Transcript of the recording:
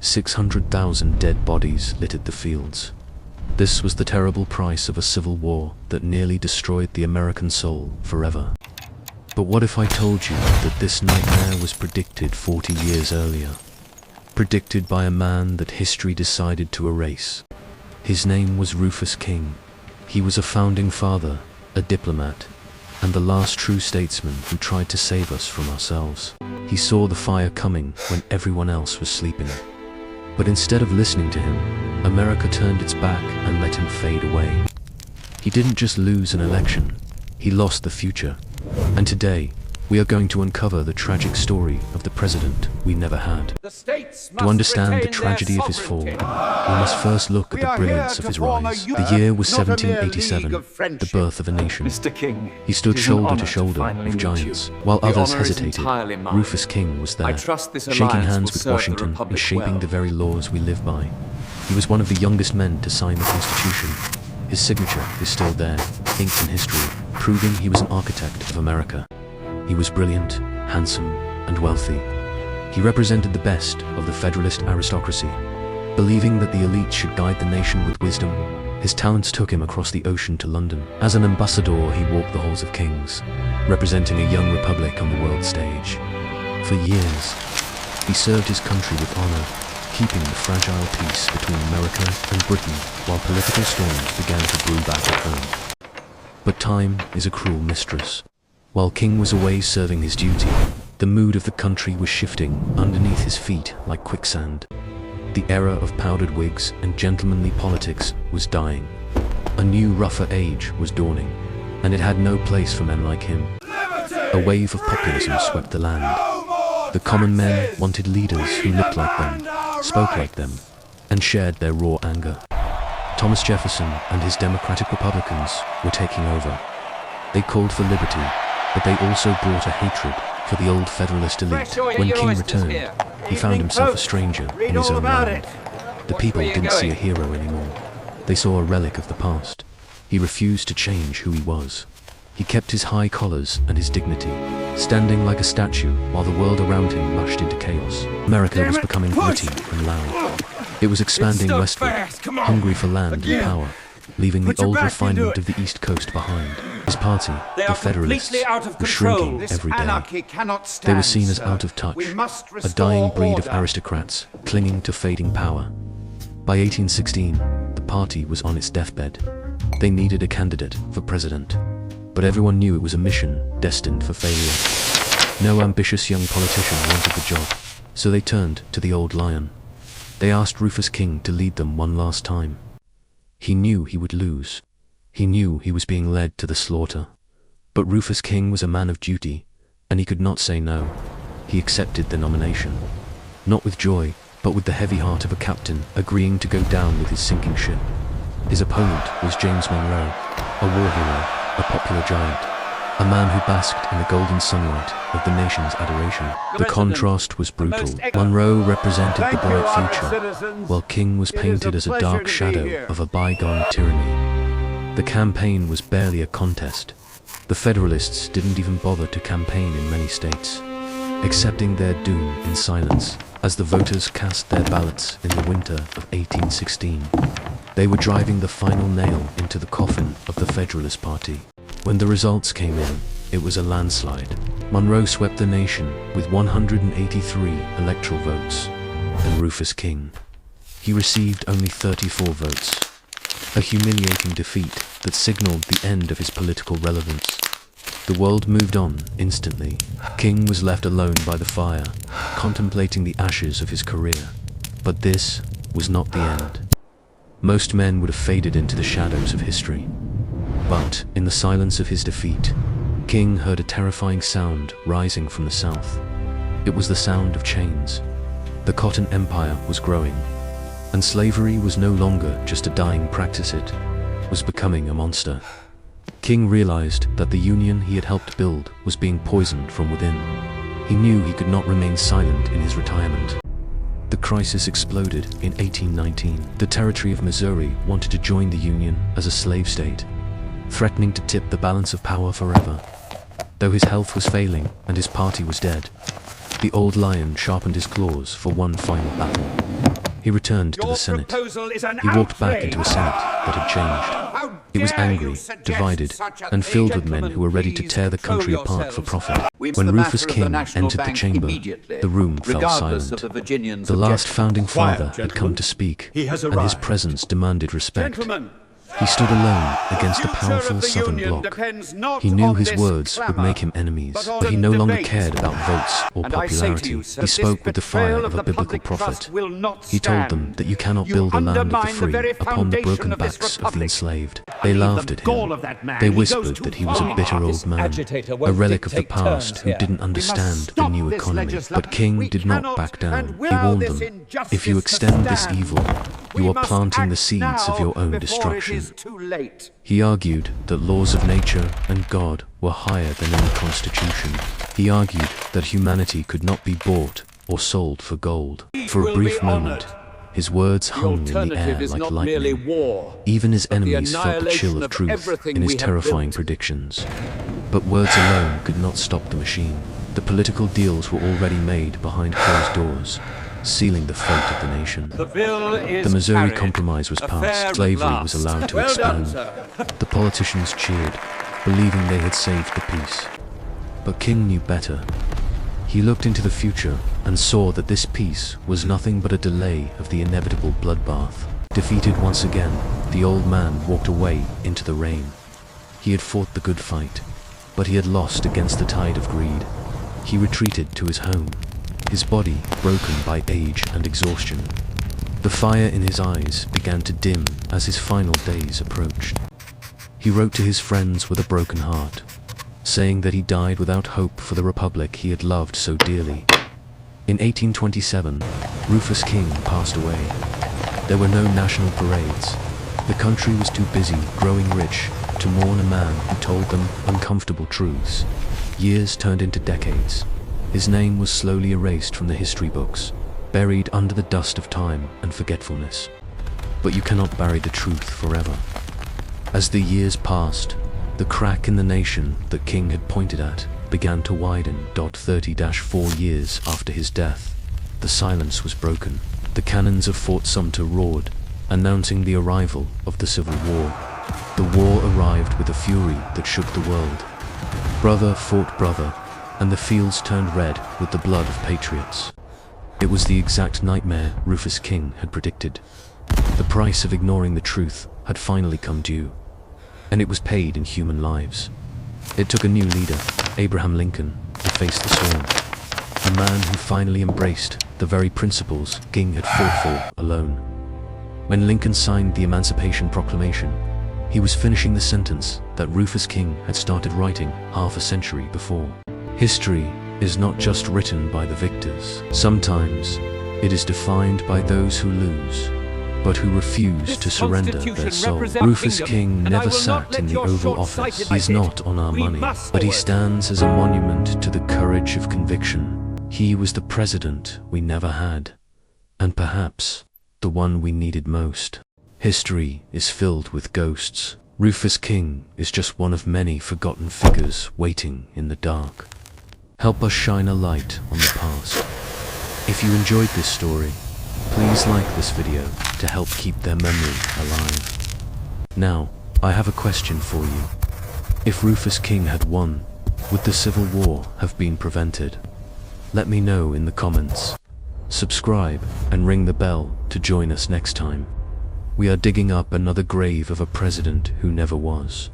600,000 dead bodies littered the fields. This was the terrible price of a civil war that nearly destroyed the American soul forever. But what if I told you that this nightmare was predicted 40 years earlier? Predicted by a man that history decided to erase. His name was Rufus King. He was a founding father, a diplomat, and the last true statesman who tried to save us from ourselves. He saw the fire coming when everyone else was sleeping. But instead of listening to him, America turned its back and let him fade away. He didn't just lose an election, he lost the future. And today, we are going to uncover the tragic story of the president we never had. To understand the tragedy of his fall, we must first look at the brilliance of his rise. The year was 1787, the birth of a nation. Mr. King, he stood shoulder to shoulder with giants. While others hesitated, Rufus King was there, shaking hands with Washington and shaping the very laws we live by. He was one of the youngest men to sign the Constitution. His signature is still there, inked in history, proving he was an architect of America. He was brilliant, handsome, and wealthy. He represented the best of the Federalist aristocracy. Believing that the elite should guide the nation with wisdom, his talents took him across the ocean to London. As an ambassador, he walked the halls of kings, representing a young republic on the world stage. For years, he served his country with honor, keeping the fragile peace between America and Britain while political storms began to brew back at home. But time is a cruel mistress. While King was away serving his duty, the mood of the country was shifting underneath his feet like quicksand. The era of powdered wigs and gentlemanly politics was dying. A new, rougher age was dawning, and it had no place for men like him. A wave of populism swept the land. The common men wanted leaders who looked like them, spoke like them, and shared their raw anger. Thomas Jefferson and his Democratic Republicans were taking over. They called for liberty, but they also brought a hatred for the old Federalist elite. When King returned, he found himself a stranger in his own land. The people didn't see a hero anymore. They saw a relic of the past. He refused to change who he was. He kept his high collars and his dignity, standing like a statue while the world around him rushed into chaos. America was becoming gritty and loud. It was expanding westward, hungry for land and power, leaving the old refinement of the East Coast behind. His party, the Federalists, was shrinking every day. They were seen as out of touch, a dying breed of aristocrats clinging to fading power. By 1816, the party was on its deathbed. They needed a candidate for president, but everyone knew it was a mission destined for failure. No ambitious young politician wanted the job, so they turned to the old lion. They asked Rufus King to lead them one last time. He knew he would lose. He knew he was being led to the slaughter. But Rufus King was a man of duty, and he could not say no. He accepted the nomination. Not with joy, but with the heavy heart of a captain agreeing to go down with his sinking ship. His opponent was James Monroe, a war hero, a popular giant, a man who basked in the golden sunlight of the nation's adoration. The contrast was brutal. Monroe represented the bright future, while King was painted as a dark shadow of a bygone tyranny. The campaign was barely a contest. The Federalists didn't even bother to campaign in many states, accepting their doom in silence as the voters cast their ballots in the winter of 1816. They were driving the final nail into the coffin of the Federalist Party. When the results came in, it was a landslide. Monroe swept the nation with 183 electoral votes, and Rufus King, he received only 34 votes. A humiliating defeat that signaled the end of his political relevance. The world moved on instantly. King was left alone by the fire, contemplating the ashes of his career. But this was not the end. Most men would have faded into the shadows of history. But in the silence of his defeat, King heard a terrifying sound rising from the south. It was the sound of chains. The Cotton Empire was growing, and slavery was no longer just a dying practice, it was becoming a monster. King realized that the union he had helped build was being poisoned from within. He knew he could not remain silent in his retirement. The crisis exploded in 1819. The territory of Missouri wanted to join the Union as a slave state, threatening to tip the balance of power forever. Though his health was failing and his party was dead, the old lion sharpened his claws for one final battle. He returned to the Senate. He walked back into a Senate that had changed. It was angry, divided, and filled with men who were ready to tear the country apart for profit. When Rufus King entered the chamber, the room fell silent. The last founding father had come to speak, and his presence demanded respect. He stood alone against the powerful Southern bloc. He knew his words would make him enemies, but he no longer cared about votes or popularity. He spoke with the fire of a biblical prophet. He told them that you cannot build a land of the free upon the broken backs of the enslaved. They laughed at him. They whispered that he was a bitter old man, a relic of the past who didn't understand the new economy. But King did not back down. He warned them, if you extend this evil, you are planting the seeds of your own destruction. He argued that laws of nature and God were higher than any constitution. He argued that humanity could not be bought or sold for gold. For a brief moment, his words hung in the air like lightning. Even his enemies felt the chill of truth in his terrifying predictions. But words alone could not stop the machine. The political deals were already made behind closed doors, sealing the fate of the nation. The Missouri Compromise was passed. Slavery was allowed to expand. The politicians cheered, believing they had saved the peace. But King knew better. He looked into the future and saw that this peace was nothing but a delay of the inevitable bloodbath. Defeated once again, the old man walked away into the rain. He had fought the good fight, but he had lost against the tide of greed. He retreated to his home, his body broken by age and exhaustion. The fire in his eyes began to dim as his final days approached. He wrote to his friends with a broken heart, saying that he died without hope for the republic he had loved so dearly. In 1827, Rufus King passed away. There were no national parades. The country was too busy growing rich to mourn a man who told them uncomfortable truths. Years turned into decades. His name was slowly erased from the history books, buried under the dust of time and forgetfulness. But you cannot bury the truth forever. As the years passed, the crack in the nation that King had pointed at began to widen. 30-4 years after his death, the silence was broken. The cannons of Fort Sumter roared, announcing the arrival of the Civil War. The war arrived with a fury that shook the world. Brother fought brother, and the fields turned red with the blood of patriots. It was the exact nightmare Rufus King had predicted. The price of ignoring the truth had finally come due, and it was paid in human lives. It took a new leader, Abraham Lincoln, to face the storm. A man who finally embraced the very principles King had fought for alone. When Lincoln signed the Emancipation Proclamation, he was finishing the sentence that Rufus King had started writing half a century before. History is not just written by the victors. Sometimes it is defined by those who lose, but who refuse to surrender their soul. Rufus King never sat in the Oval Office. He's not on our money, but he stands as a monument to the courage of conviction. He was the president we never had, and perhaps the one we needed most. History is filled with ghosts. Rufus King is just one of many forgotten figures waiting in the dark. Help us shine a light on the past. If you enjoyed this story, please like this video to help keep their memory alive. Now, I have a question for you. If Rufus King had won, would the Civil War have been prevented? Let me know in the comments. Subscribe and ring the bell to join us next time. We are digging up another grave of a president who never was.